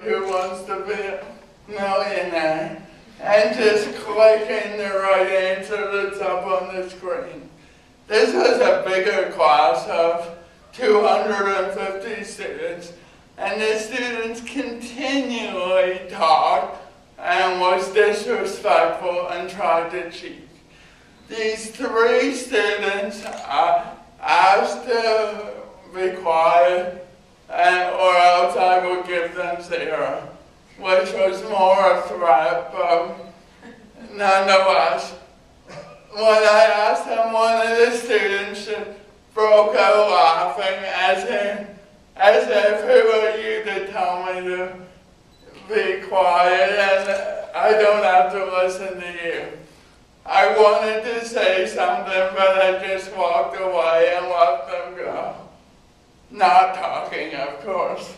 Who wants to be a millionaire? And just clicking the right answer that's up on the screen. This was a bigger class of 250 students, and the students continually talked and was disrespectful and tried to cheat. These three students asked to be quiet, or else I would give them 0, which was more a threat, but nonetheless. When I asked them, one of the students broke out laughing as if, who are you to tell me to be quiet and I don't have to listen to you. I wanted to say something, but I just walked away and let them go. Not talking, of course.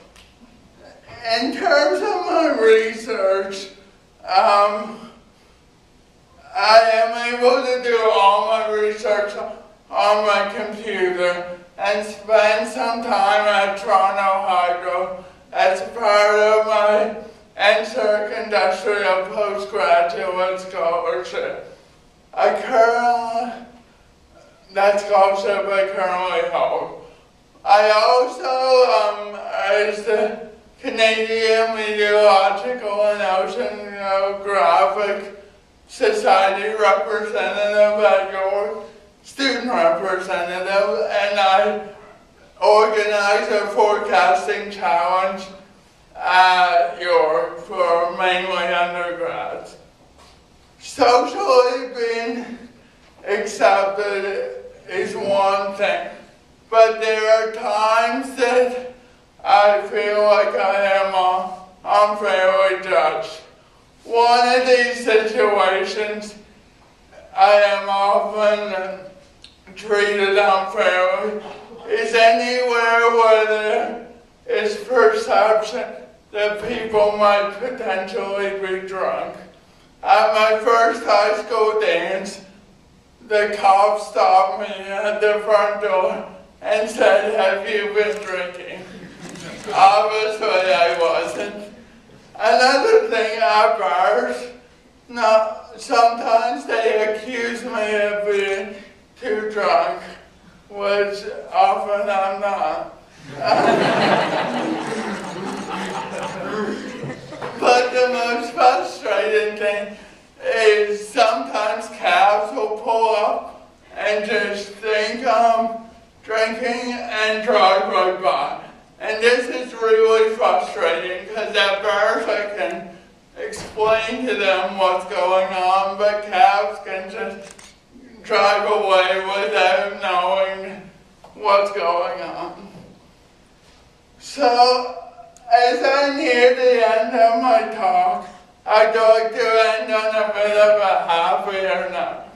In terms of my research, I am able to do all my research on my computer and spend some time at Toronto Hydro as part of my NSERC Industrial Postgraduate Scholarship. That scholarship I currently hold. I also, as the Canadian Meteorological and Oceanographic Society representative at York, student representative, and I organize a forecasting challenge at York for mainly undergrads. Socially being accepted is one thing, but there are times that I feel like I am unfairly judged. One of these situations, I am often treated unfairly, is anywhere where there is perception that people might potentially be drunk. At my first high school dance, the cop stopped me at the front door and said, "Have you been drinking?" Obviously I wasn't. Another thing at bars, sometimes they accuse me of being too drunk, which often I'm not. But the most frustrating thing is sometimes cabs will pull up and just think I'm drinking and drive right by. And this is really frustrating because at bars I can explain to them what's going on, but cabs can just drive away without knowing what's going on. So, as I near the end of my talk, I'd like to end on a bit of a happier note.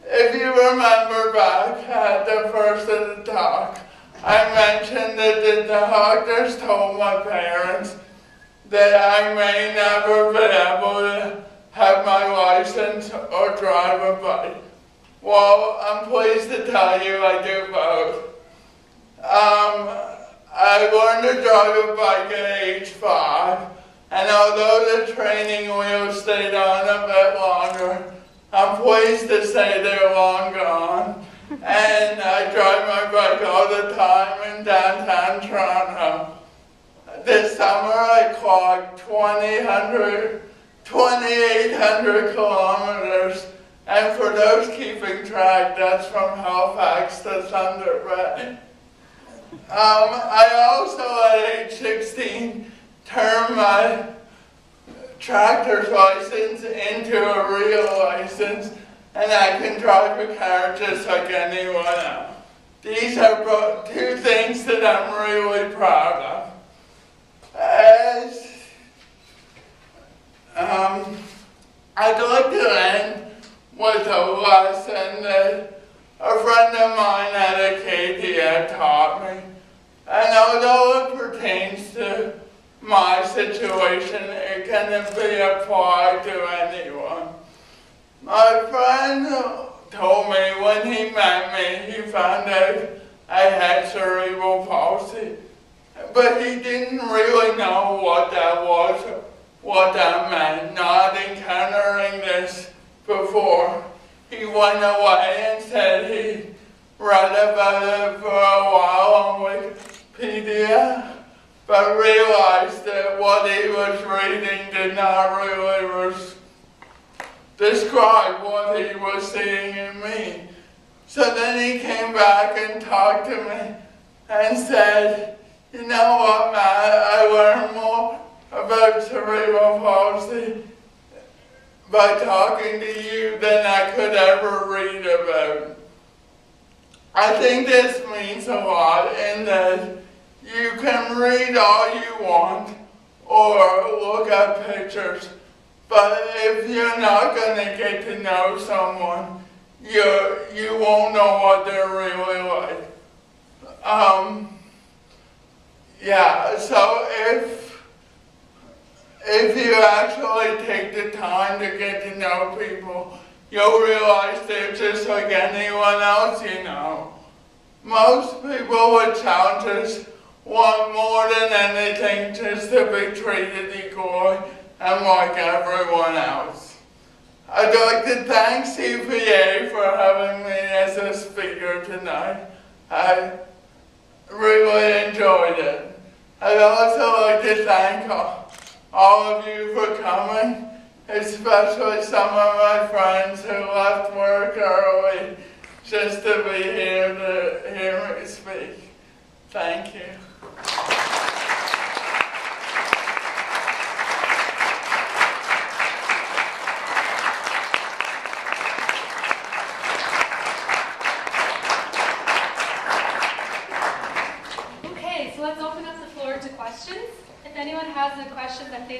If you remember back at the first of the talk, I mentioned that the doctors told my parents that I may never be able to have my license or drive a bike. Well, I'm pleased to tell you I do both. I learned to drive a bike at age 5, and although the training wheels stayed on a bit longer, I'm pleased to say they're long gone. And I drive my bike all the time in downtown Toronto. This summer I clocked 2,800 kilometers, and for those keeping track, that's from Halifax to Thunder Bay. I also, at age 16, turned my tractor's license into a real license, and I can drive a car just like anyone else. These are both two things that I'm really proud of. I'd like to end with a lesson that a friend of mine at Acadia taught me. And although it pertains to my situation, it can be applied to anyone. My friend told me when he met me, he found out I had cerebral palsy. but he didn't really know what that was, what that meant, not encountering this before. He went away and said he read about it for a while on Wikipedia, but realized that what he was reading did not really describe what he was seeing in me. So then he came back and talked to me and said, you know what, Matt, I learned more about cerebral palsy by talking to you than I could ever read about. I think this means a lot in that you can read all you want or look at pictures, but if you're not going to get to know someone, you won't know what they're really like. Yeah, so if you actually take the time to get to know people, you'll realize they're just like anyone else you know. Most people with challenges want more than anything just to be treated equally and like everyone else. I'd like to thank CPA for having me as a speaker tonight. I really enjoyed it. I'd also like to thank all of you for coming, especially some of my friends who left work early just to be here to hear me speak. Thank you. Okay, so let's open up the floor to questions. If anyone has a question that they'd